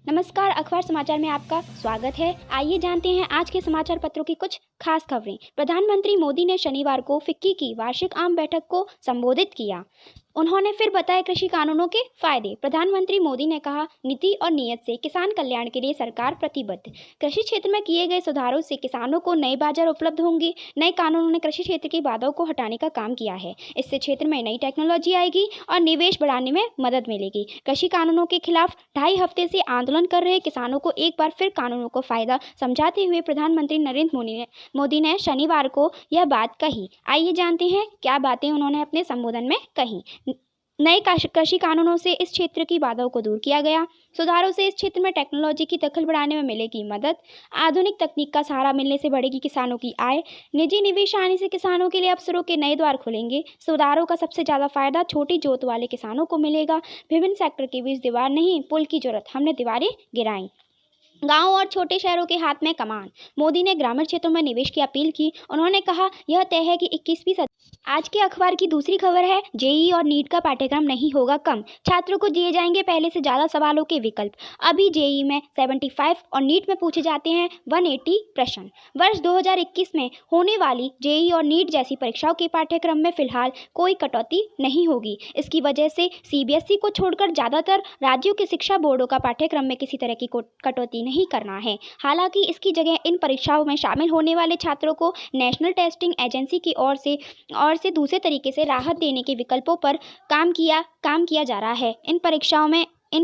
नमस्कार, अखबार समाचार में आपका स्वागत है। आइए जानते हैं आज के समाचार पत्रों की कुछ खास खबरें। प्रधानमंत्री मोदी ने शनिवार को फिक्की की वार्षिक आम बैठक को संबोधित किया। उन्होंने फिर बताए कृषि कानूनों के फायदे। प्रधानमंत्री मोदी ने कहा, नीति और नीयत से किसान कल्याण के लिए सरकार प्रतिबद्ध। कृषि क्षेत्र में किए गए सुधारों से किसानों को नए बाजार उपलब्ध होंगे। नए कानूनों ने कृषि क्षेत्र की बाधाओं को हटाने का काम किया है। इससे क्षेत्र में नई टेक्नोलॉजी आएगी और निवेश बढ़ाने में मदद मिलेगी। कृषि कानूनों के खिलाफ 2.5 हफ्ते से आंदोलन कर रहे किसानों को एक बार फिर कानूनों को फायदा समझाते हुए प्रधानमंत्री नरेंद्र मोदी ने शनिवार को यह बात कही। आइए जानते हैं क्या बातें उन्होंने अपने संबोधन में कही। नए कृषि कानूनों से इस क्षेत्र की बाधाओं को दूर किया गया। सुधारों से इस क्षेत्र में टेक्नोलॉजी की दखल बढ़ाने में मिलेगी मदद। आधुनिक तकनीक का सहारा मिलने से बढ़ेगी किसानों की आय। निजी निवेश आने से किसानों के लिए अवसरों के नए द्वार खुलेंगे। सुधारों का सबसे ज़्यादा फायदा छोटी जोत वाले किसानों को मिलेगा। विभिन्न सेक्टर के बीच दीवार नहीं, पुल की जरूरत, हमने दीवारें गिराई। गांव और छोटे शहरों के हाथ में कमान। मोदी ने ग्रामीण क्षेत्रों में निवेश की अपील की। उन्होंने कहा, यह तय है कि 21वीं सदी। आज के अखबार की दूसरी खबर है, जेईई और नीट का पाठ्यक्रम नहीं होगा कम। छात्रों को दिए जाएंगे पहले से ज़्यादा सवालों के विकल्प। अभी जेईई में 75 और नीट में पूछे जाते हैं 180 प्रश्न। वर्ष 2021 में होने वाली जेईई और नीट जैसी परीक्षाओं के पाठ्यक्रम में फिलहाल कोई कटौती नहीं होगी। इसकी वजह से सीबीएसई को छोड़कर ज़्यादातर राज्यों के शिक्षा बोर्डों का पाठ्यक्रम में किसी तरह की कटौती नहीं करना है। हालांकि इसकी जगह इन परीक्षाओं में शामिल होने वाले छात्रों को नेशनल टेस्टिंग एजेंसी की ओर से दूसरे तरीके से राहत देने के विकल्पों पर काम किया जा रहा है। इन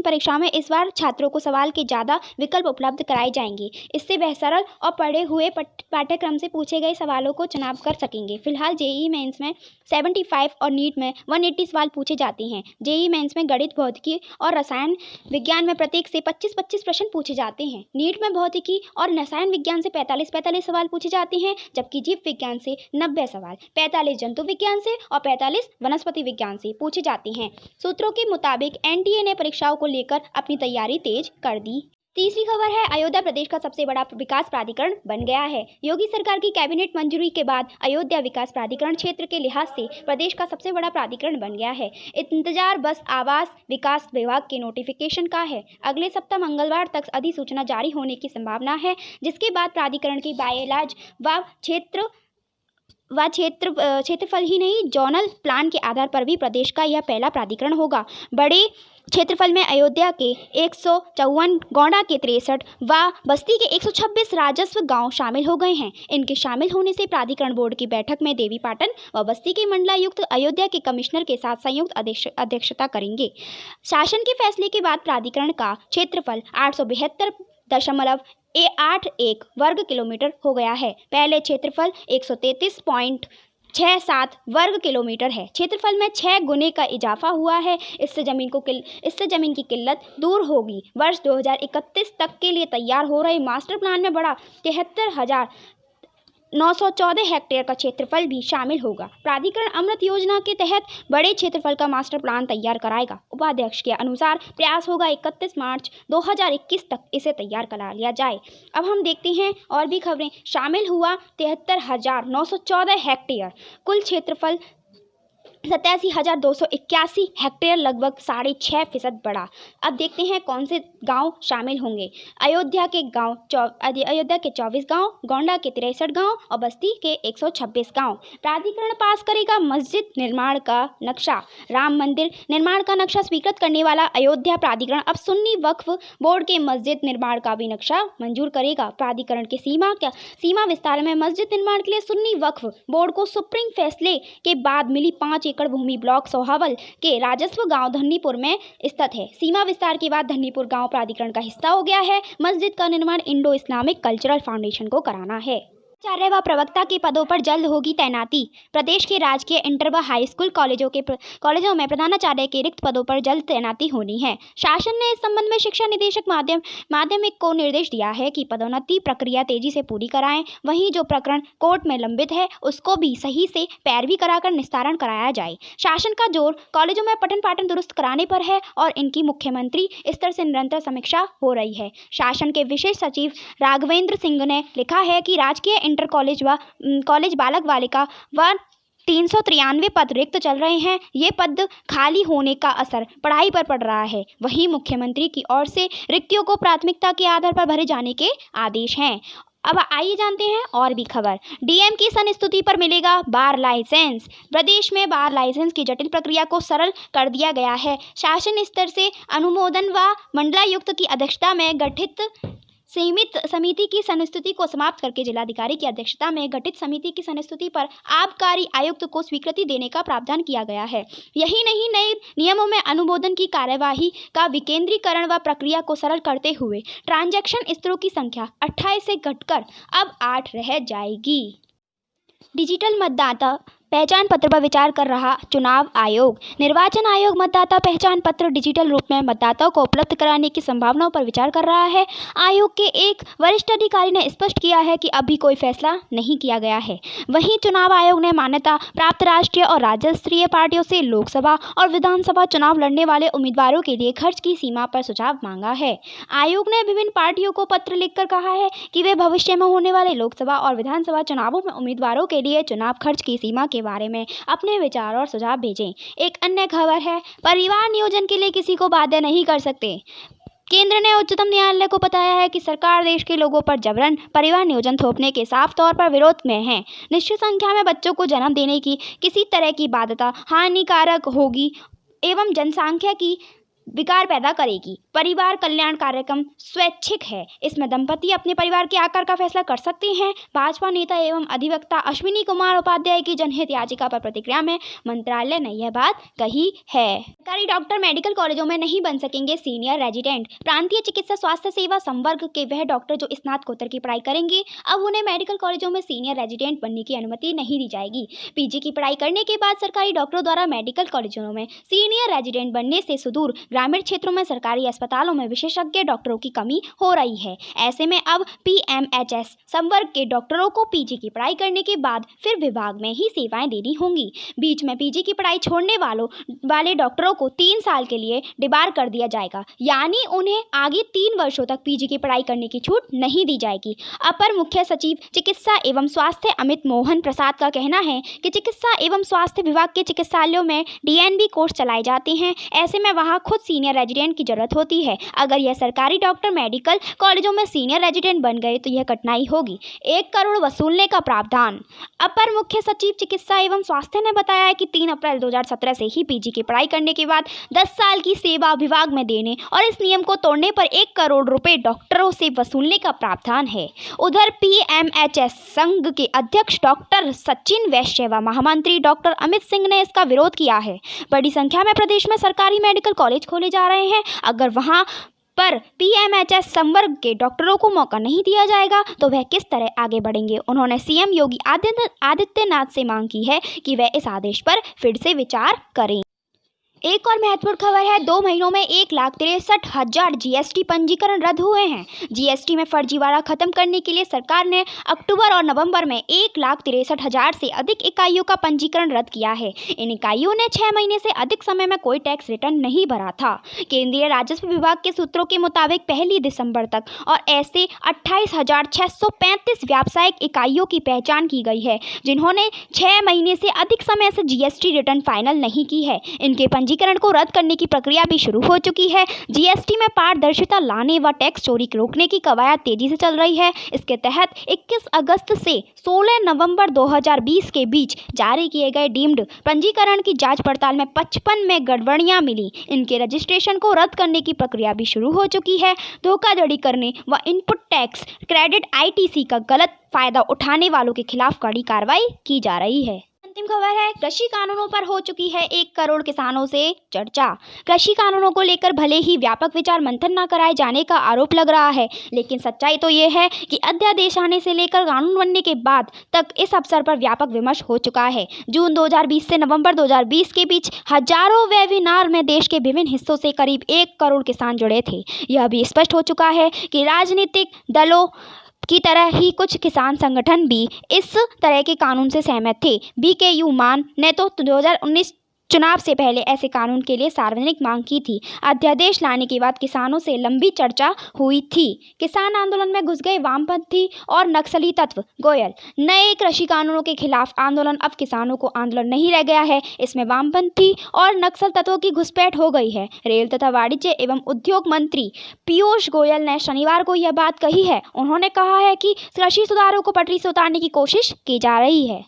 परीक्षाओं में इस बार छात्रों को सवाल के ज़्यादा विकल्प उपलब्ध कराए जाएंगे। इससे वह सरल और पढ़े हुए पाठ्यक्रम से पूछे गए सवालों को चुनाव कर सकेंगे। फिलहाल जेईई मेंस में 75 और नीट में 180 सवाल पूछे जाते हैं। जेईई मेंस में गणित, भौतिकी और रसायन विज्ञान में प्रत्येक से 25-25 प्रश्न पूछे जाते हैं। नीट में भौतिकी और रसायन विज्ञान से 45-45 सवाल पूछे जाते हैं, जबकि जीव विज्ञान से 90 सवाल, 45 जंतु विज्ञान से और 45 वनस्पति विज्ञान से पूछे जाते हैं। सूत्रों के मुताबिक एनटीए ने परीक्षाओं को लेकर अपनी तैयारी तेज कर दी। तीसरी खबर है, अयोध्या प्रदेश का सबसे बड़ा विकास प्राधिकरण बन गया है। योगी सरकार की कैबिनेट मंजूरी के बाद अयोध्या विकास प्राधिकरण क्षेत्र के लिहाज से प्रदेश का सबसे बड़ा प्राधिकरण बन गया है। इंतजार बस आवास विकास विभाग के नोटिफिकेशन का है। अगले सप्ताह मंगलवार तक अधिसूचना जारी होने की संभावना है, जिसके बाद प्राधिकरण की बायलाज क्षेत्रफल ही नहीं, जोनल प्लान के आधार पर भी प्रदेश का यह पहला प्राधिकरण होगा। बड़े क्षेत्रफल में अयोध्या के 154, गोंडा के 63 व बस्ती के 126 राजस्व गांव शामिल हो गए हैं। इनके शामिल होने से प्राधिकरण बोर्ड की बैठक में देवीपाटन व बस्ती के मंडलायुक्त अयोध्या के कमिश्नर के साथ संयुक्त अध्यक्षता करेंगे। शासन के फैसले के बाद प्राधिकरण का क्षेत्रफल 872.81 वर्ग किलोमीटर हो गया है। पहले क्षेत्रफल 133.67 वर्ग किलोमीटर है। क्षेत्रफल में 6 गुने का इजाफा हुआ है। इससे जमीन की किल्लत दूर होगी। वर्ष 2031 तक के लिए तैयार हो रहे मास्टर प्लान में बड़ा 73,914 हेक्टेयर का क्षेत्रफल भी शामिल होगा। प्राधिकरण अमृत योजना के तहत बड़े क्षेत्रफल का मास्टर प्लान तैयार कराएगा। उपाध्यक्ष के अनुसार प्रयास होगा 31 मार्च 2021 तक इसे तैयार करा लिया जाए। अब हम देखते हैं और भी खबरें। शामिल हुआ 73,914 हेक्टेयर, कुल क्षेत्रफल 87,281 हेक्टेयर, लगभग 6.5% बढ़ा। अब देखते हैं कौन से गांव शामिल होंगे। अयोध्या के 24 गांव, गोंडा के 63 गांव और बस्ती के 126 गांव। प्राधिकरण पास करेगा मस्जिद निर्माण का नक्शा। राम मंदिर निर्माण का नक्शा स्वीकृत करने वाला अयोध्या प्राधिकरण अब सुन्नी वक्फ बोर्ड के मस्जिद निर्माण का भी नक्शा मंजूर करेगा। प्राधिकरण के सीमा विस्तार में मस्जिद निर्माण के लिए सुन्नी वक्फ बोर्ड को सुप्रीम फैसले के बाद मिली 5 एकड़ भूमि ब्लॉक सोहावल के राजस्व गांव धन्नीपुर में स्थित है। सीमा विस्तार के बाद धन्नीपुर गांव प्राधिकरण का हिस्सा हो गया है। मस्जिद का निर्माण इंडो इस्लामिक कल्चरल फाउंडेशन को कराना है। आचार्य व प्रवक्ता के पदों पर जल्द होगी तैनाती। प्रदेश के राजकीय इंटर व हाई स्कूल कॉलेजों में प्रधानाचार्य के रिक्त पदों पर जल्द तैनाती होनी है। शासन ने इस संबंध में शिक्षा निदेशक माध्यमिक को निर्देश दिया है कि पदोन्नति प्रक्रिया तेजी से पूरी कराएं। वहीं जो प्रकरण कोर्ट में लंबित है उसको भी सही से पैरवी कराकर निस्तारण कराया जाए। शासन का जोर कॉलेजों में पठन पाठन दुरुस्त कराने पर है और इनकी मुख्यमंत्री स्तर से निरंतर समीक्षा हो रही है। शासन के विशेष सचिव राघवेंद्र सिंह ने लिखा है कि राजकीय इंटर कॉलेज बालक बालिका व 393 पद रिक्त चल रहे हैं। ये पद खाली होने का असर पढ़ाई पर पड़ रहा है। वहीं मुख्यमंत्री की ओर से रिक्तियों को प्राथमिकता के आधार पर भरे जाने के आदेश हैं। अब आइए जानते हैं और भी खबर। डीएम की संस्तुति पर मिलेगा बार लाइसेंस। प्रदेश में बार लाइसेंस की जटिल प्रक्रिया को सरल कर दिया गया है। शासन स्तर से अनुमोदन व मंडलायुक्त की अध्यक्षता में गठित सीमित समिति की संस्तुति को समाप्त करके जिलाधिकारी की अध्यक्षता में गठित समिति की संस्तुति पर आबकारी आयुक्त को स्वीकृति देने का प्रावधान किया गया है। यही नहीं, नए नियमों में अनुमोदन की कार्यवाही का विकेंद्रीकरण व प्रक्रिया को सरल करते हुए ट्रांजैक्शन स्तरों की संख्या 28 से घटकर अब 8 रह जाएगी। डिजिटल मतदाता पहचान पत्र पर विचार कर रहा चुनाव आयोग। निर्वाचन आयोग मतदाता पहचान पत्र डिजिटल रूप में मतदाताओं को उपलब्ध कराने की संभावनाओं पर विचार कर रहा है। आयोग के एक वरिष्ठ अधिकारी ने स्पष्ट किया है कि अभी कोई फैसला नहीं किया गया है। वहीं चुनाव आयोग ने मान्यता प्राप्त राष्ट्रीय और राज्य स्तरीय पार्टियों से लोकसभा और विधानसभा चुनाव लड़ने वाले उम्मीदवारों के लिए खर्च की सीमा पर सुझाव मांगा है। आयोग ने विभिन्न पार्टियों को पत्र लिखकर कहा है कि वे भविष्य में होने वाले लोकसभा और विधानसभा चुनावों में उम्मीदवारों के लिए चुनाव खर्च की सीमा के बारे में अपने विचार और सुझाव भेजें। एक अन्य खबर है, परिवार नियोजन के लिए किसी को बाध्य नहीं कर सकते। केंद्र ने उच्चतम न्यायालय को बताया है कि सरकार देश के लोगों पर जबरन परिवार नियोजन थोपने के साफ तौर पर विरोध में है। निश्चित संख्या में बच्चों को जन्म देने की किसी तरह की बाध्यता हानिकारक होगी एवं जनसंख्या की विकार पैदा करेगी। परिवार कल्याण कार्यक्रम स्वैच्छिक है। इसमें दंपति अपने परिवार के आकार का फैसला कर सकते हैं। भाजपा नेता एवं अधिवक्ता अश्विनी कुमार उपाध्याय की जनहित याचिका पर प्रतिक्रिया में मंत्रालय ने यह बात कही है। सरकारी डॉक्टर मेडिकल कॉलेजों में नहीं बन सकेंगे सीनियर रेजिडेंट। प्रांतीय चिकित्सा स्वास्थ्य सेवा संवर्ग के वह डॉक्टर जो स्नातकोत्तर की पढ़ाई करेंगे, अब उन्हें मेडिकल कॉलेजों में सीनियर रेजिडेंट बनने की अनुमति नहीं दी जाएगी। पीजी की पढ़ाई करने के बाद सरकारी डॉक्टरों द्वारा मेडिकल कॉलेजों में सीनियर रेजिडेंट बनने से सुदूर ग्रामीण क्षेत्रों में सरकारी अस्पतालों में विशेषज्ञ डॉक्टरों की कमी हो रही है। ऐसे में अब पीएमएचएस संवर्ग के डॉक्टरों को पीजी की पढ़ाई करने के बाद फिर विभाग में ही सेवाएं देनी होंगी। बीच में पीजी की पढ़ाई छोड़ने वाले डॉक्टरों को 3 साल के लिए डिबार कर दिया जाएगा, यानी उन्हें आगे 3 वर्षों तक पीजी की पढ़ाई करने की छूट नहीं दी जाएगी। अपर मुख्य सचिव चिकित्सा एवं स्वास्थ्य अमित मोहन प्रसाद का कहना है कि चिकित्सा एवं स्वास्थ्य विभाग के चिकित्सालयों में डीएनबी कोर्स चलाए जाते हैं। ऐसे में वहाँ खुद सीनियर रेजिडेंट की जरूरत होती है। अगर यह सरकारी डॉक्टर मेडिकल कॉलेजों में सीनियर रेजिडेंट बन गए तो यह कठिनाई होगी। 1 करोड़ वसूलने का प्रावधान। अपर मुख्य सचिव चिकित्सा एवं स्वास्थ्य ने बताया है कि 3 अप्रैल 2017 से ही पीजी की पढ़ाई करने के बाद 10 साल की सेवा विभाग में देने और इस नियम को तोड़ने पर 1 करोड़ रुपए डॉक्टरों से वसूलने का प्रावधान है। उधर पीएमएचएस संघ के अध्यक्ष डॉक्टर सचिन वैश्य व महामंत्री डॉक्टर अमित सिंह ने इसका विरोध किया है। बड़ी संख्या में प्रदेश में सरकारी मेडिकल कॉलेज खोले जा रहे हैं। अगर वहां पर पीएमएचएस संवर्ग के डॉक्टरों को मौका नहीं दिया जाएगा तो वह किस तरह आगे बढ़ेंगे। उन्होंने सीएम योगी आदित्यनाथ से मांग की है कि वह इस आदेश पर फिर से विचार करें। एक और महत्वपूर्ण खबर है, 2 महीनों में 1,63,000 जीएसटी पंजीकरण रद्द हुए हैं। जीएसटी में फर्जीवाड़ा खत्म करने के लिए सरकार ने अक्टूबर और नवंबर में 1,63,000 से अधिक इकाइयों का पंजीकरण रद्द किया है। इन इकाइयों ने 6 महीने से अधिक समय में कोई टैक्स रिटर्न नहीं भरा था। केंद्रीय राजस्व विभाग के सूत्रों के मुताबिक 1 दिसंबर तक और ऐसे 28,635 व्यावसायिक इकाइयों की पहचान की गई है जिन्होंने 6 महीने से अधिक समय से जीएसटी रिटर्न फाइनल नहीं की है। इनके पंजीकरण को रद्द करने की प्रक्रिया भी शुरू हो चुकी है। जीएसटी में पारदर्शिता लाने व टैक्स चोरी रोकने की कवायद तेजी से चल रही है। इसके तहत 21 अगस्त से 16 नवंबर 2020 के बीच जारी किए गए डीम्ड पंजीकरण की जांच पड़ताल में 55 में गड़बड़ियां मिली। इनके रजिस्ट्रेशन को रद्द करने की प्रक्रिया भी शुरू हो चुकी है। धोखाधड़ी करने व इनपुट टैक्स क्रेडिट आईटीसी का गलत फायदा उठाने वालों के खिलाफ कड़ी कार्रवाई की जा रही है। अंतिम खबर है, कृषि कानूनों पर हो चुकी है 1 करोड़ किसानों से चर्चा। कृषि कानूनों को लेकर भले ही व्यापक विचार मंथन न कराए जाने का आरोप लग रहा है, लेकिन सच्चाई तो ये है कि अध्यादेश आने से लेकर कानून बनने के बाद तक इस अवसर पर व्यापक विमर्श हो चुका है। जून 2020 से नवंबर 2020 के बीच हजारों वेबिनार में देश के विभिन्न हिस्सों से करीब 1 करोड़ किसान जुड़े थे। यह भी स्पष्ट हो चुका है कि राजनीतिक दलों की तरह ही कुछ किसान संगठन भी इस तरह के कानून से सहमत थे। बीकेयू मान ने तो 2019 चुनाव से पहले ऐसे कानून के लिए सार्वजनिक मांग की थी। अध्यादेश लाने के बाद किसानों से लंबी चर्चा हुई थी। किसान आंदोलन में घुस गए वामपंथी और नक्सली तत्व। गोयल, नए कृषि कानूनों के खिलाफ आंदोलन अब किसानों को आंदोलन नहीं रह गया है, इसमें वामपंथी और नक्सल तत्वों की घुसपैठ हो गई है। रेल तथा वाणिज्य एवं उद्योग मंत्री पीयूष गोयल ने शनिवार को यह बात कही है। उन्होंने कहा है कि कृषि सुधारों को पटरी से उतारने की कोशिश की जा रही है।